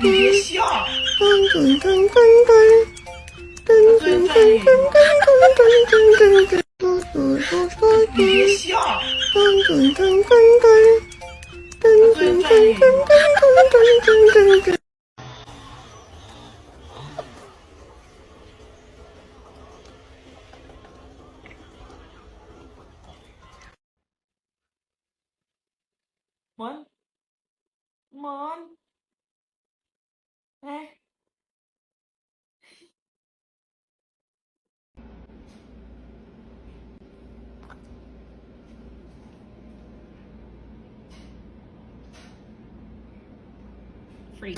你别笑。你别笑。Món Ê. Free.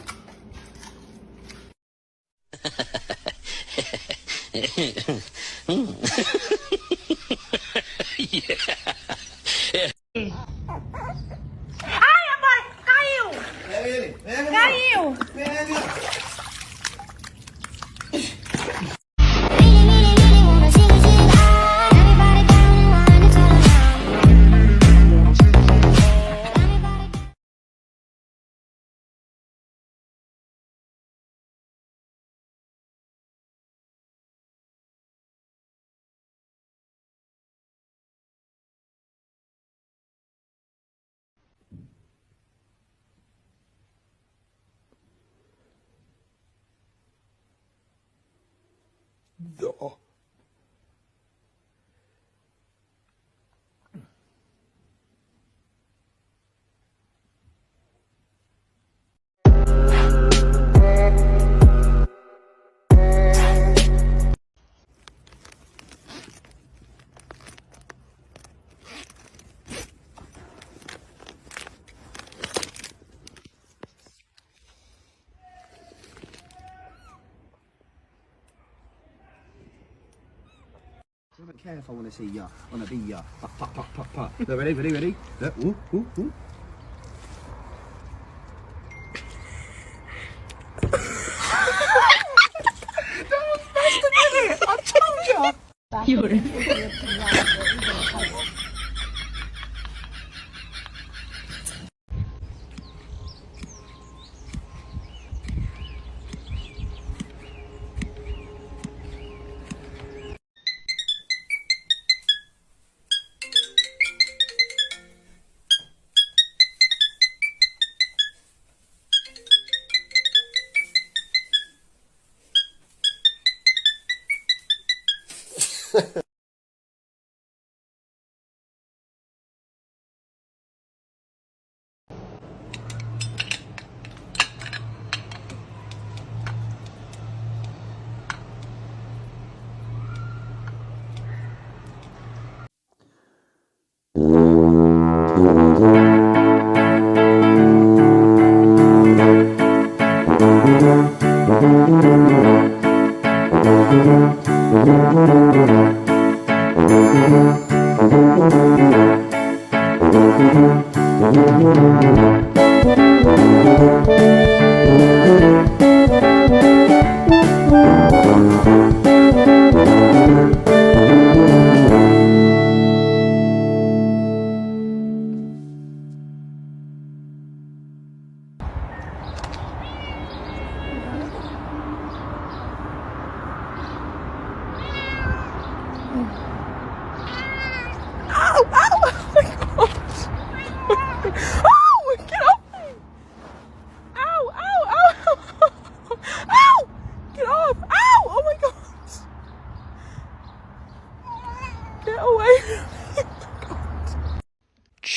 Ai, amor, caiu! Pega ele, pega. Caiu! Pega. No. Be careful when I see ya. Wanna be ya. Pop, pop, pop, pop, pop. Look, ready, ready, ready. Look, ooh, ooh, ooh. That was faster, didn't it? I told ya. 有人。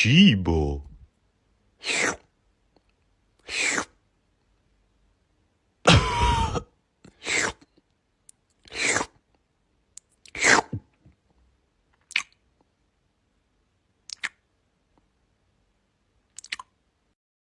Cibo.